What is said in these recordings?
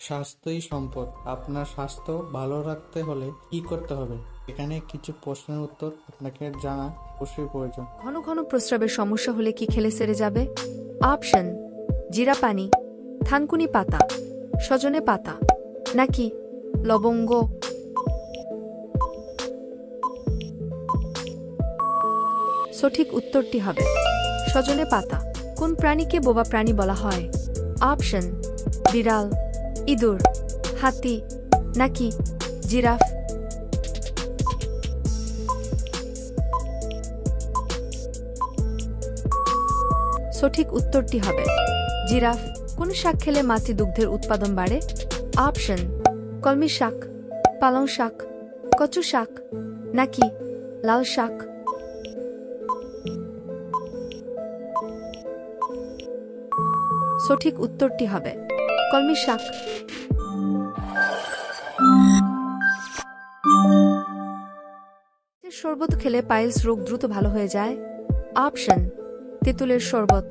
স্বাস্থ্যই সম্পদ। আপনার স্বাস্থ্য ভালো রাখতে হলে কি করতে হবে? এখানে কিছু প্রশ্নের উত্তর আপনাকে জানা অবশ্যই প্রয়োজন। ঘন ঘন প্রস্রাবের সমস্যা হলে কি খেলে সেরে যাবে? অপশন: জিরা পানি, থানকুনি পাতা, সজনে পাতা, নাকি লবঙ্গ। সঠিক উত্তরটি হবে সজনে পাতা। কোন প্রাণীকে বোবা প্রাণী বলা হয়? অপশন: বিড়াল, ইঁদুর, হাতি, নাকি জিরাফ। সঠিক উত্তরটি হবে জিরাফ। কোন শাক খেলে মাতৃদুগ্ধের উৎপাদন বাড়ে? অপশন: কলমি শাক, পালং শাক, কচু শাক, নাকি লাল শাক। সঠিক উত্তরটি হবে কলমি শাক। শরবত খেলে পাইলস রোগ দ্রুত ভালো হয়ে যায়? অপশন: তেঁতুলের শরবত,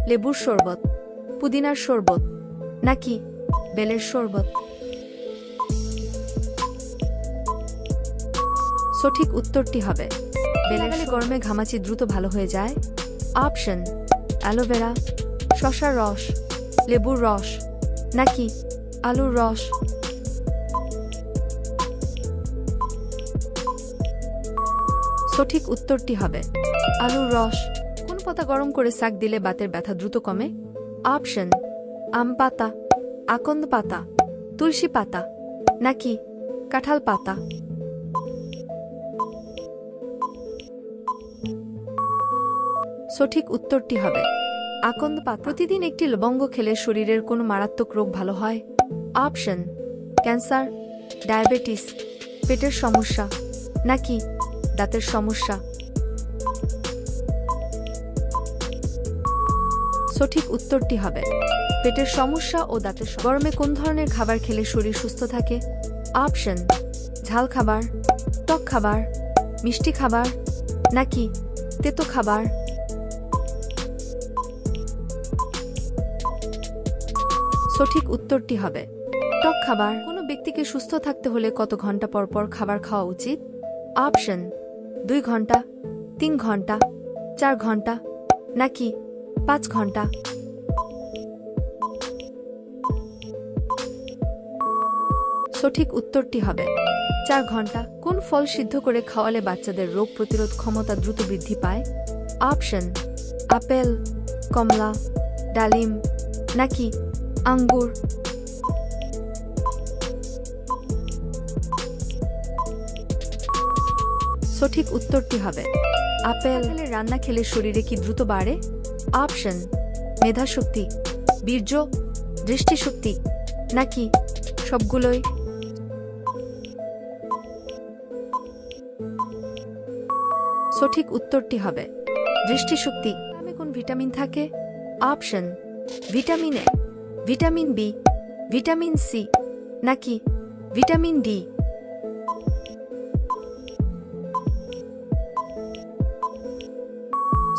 লেবুর শরবত, পুদিনার শরবত, নাকি বেলের শরবত। সঠিক উত্তরটি হবে বেলে গরমে ঘামাচি দ্রুত ভালো হয়ে যায়? অপশন: অ্যালোভেরা, শসার রস, লেবুর রস, নাকি আলুর রস। সঠিক উত্তরটি হবে আলুর রস। কোন পাতা গরম করে শাক দিলে বাতের ব্যথা দ্রুত কমে? অপশন: আম পাতা, আকন্দ পাতা, তুলসী পাতা, নাকি কাঁঠাল পাতা। সঠিক উত্তরটি হবে আকন্দ পাতা। প্রতিদিন একটি লবঙ্গ খেলে শরীরের কোন মারাত্মক রোগ ভালো হয়? অপশন: ক্যান্সার, ডায়াবেটিস, পেটের সমস্যা, নাকি দাঁতের সমস্যা। সঠিক উত্তরটি হবে পেটের সমস্যা ও দাঁতের সমস্যা। গরমে কোন ধরনের খাবার খেলে শরীর সুস্থ থাকে? অপশন: ঝাল খাবার, টক খাবার, মিষ্টি খাবার, নাকি তেতো খাবার। সঠিক উত্তরটি হবে টক খাবার। কোনো ব্যক্তিকে সুস্থ থাকতে হলে কত ঘন্টা পর পর খাবার খাওয়া উচিত? অপশন: 2 ঘন্টা, 3 ঘন্টা, 4 ঘন্টা, নাকি 5 ঘন্টা। সঠিক উত্তরটি হবে 4 ঘন্টা। কোন ফল সিদ্ধ করে খাওয়ালে বাচ্চাদের রোগ প্রতিরোধ ক্ষমতা দ্রুত বৃদ্ধি পায়? অপশন: আপেল, কমলা, ডালিম, নাকি আঙ্গুর। সঠিক উত্তরটি হবে আপেল। রান্না খেলে শরীরে কি দ্রুত বাড়ে? অপশন: মেধাশক্তি, বীর্য, দৃষ্টিশক্তি, নাকি সবগুলোই। সঠিক উত্তরটি হবে দৃষ্টিশক্তি। কোন ভিটামিন থাকে? Option: vitamin A, vitamin B, vitamin C, নাকি ভিটামিন ডি।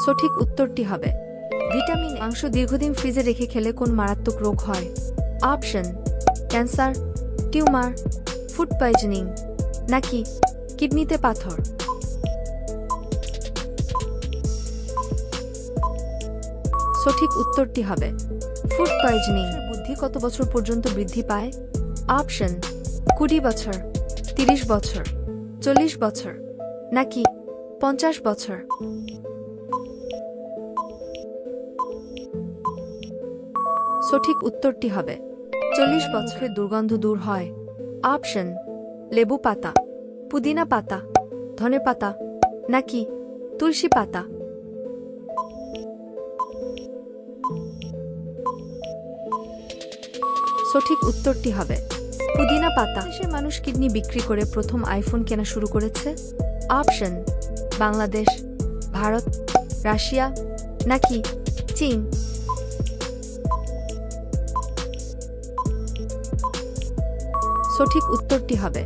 সঠিক উত্তরটি হবে ভিটামিন এ। মাংস দীর্ঘদিন ফ্রিজে রেখে খেলে কোন মারাত্মক রোগ হয়? Option: cancer, tumour, food poisoning, নাকি কিডনিতে পাথর। সঠিক উত্তরটি হবে ফুড পয়জনিং। বুদ্ধি কত বছর পর্যন্ত বৃদ্ধি পায়? অপশন: 20 বছর, 30 বছর, 40 বছর, নাকি 50 বছর। সঠিক উত্তরটি হবে 40 বছরের দুর্গন্ধ দূর হয়? অপশন: লেবু পাতা, পুদিনা পাতা, ধনে পাতা, নাকি তুলসী পাতা। সঠিক উত্তরটি হবে পুদিনা পাতা। দেশের মানুষ কিডনি বিক্রি করে প্রথম আইফোন কেনা শুরু করেছে? অপশন: বাংলাদেশ, ভারত, রাশিয়া, নাকি চীন। সঠিক উত্তরটি হবে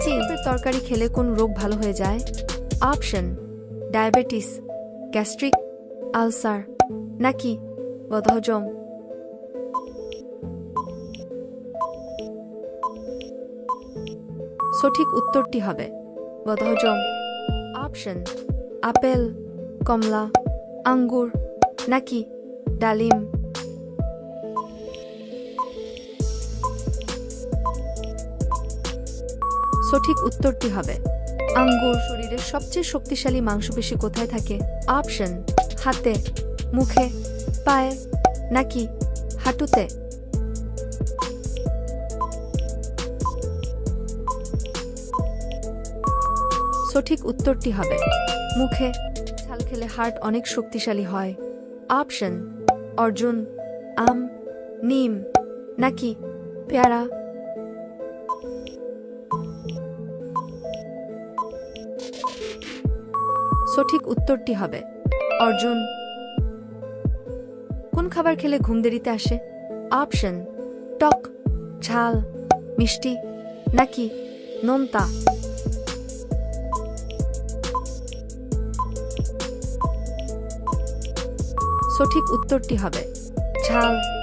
চীন। তরকারি খেলে কোন রোগ ভালো হয়ে যায়? অপশন: ডায়াবেটিস, গ্যাস্ট্রিক, আলসার, নাকি বদহজম। সঠিক উত্তরটি হবে বদহজম। অপশন আপেল, কমলা, আঙ্গুর নাকি ডালিম। সঠিক উত্তরটি হবে আঙ্গুর। শরীরের সবচেয়ে শক্তিশালী মাংসপেশি কোথায় থাকে? অপশন হাতে, মুখে, পায়ে নাকি হাঁটুতে। সঠিক উত্তরটি হবে মুখে। ঝাল খেলে হার্ট অনেক শক্তিশালী হয়। অপশন অর্জুন, আম, নিম নাকি পেয়ারা। সঠিক উত্তরটি হবে অর্জুন। কোন খাবার খেলে ঘুম দেরিতে আসে? অপশন টক, ঝাল, মিষ্টি নাকি নোনতা। সঠিক উত্তরটি হবে ঝাল।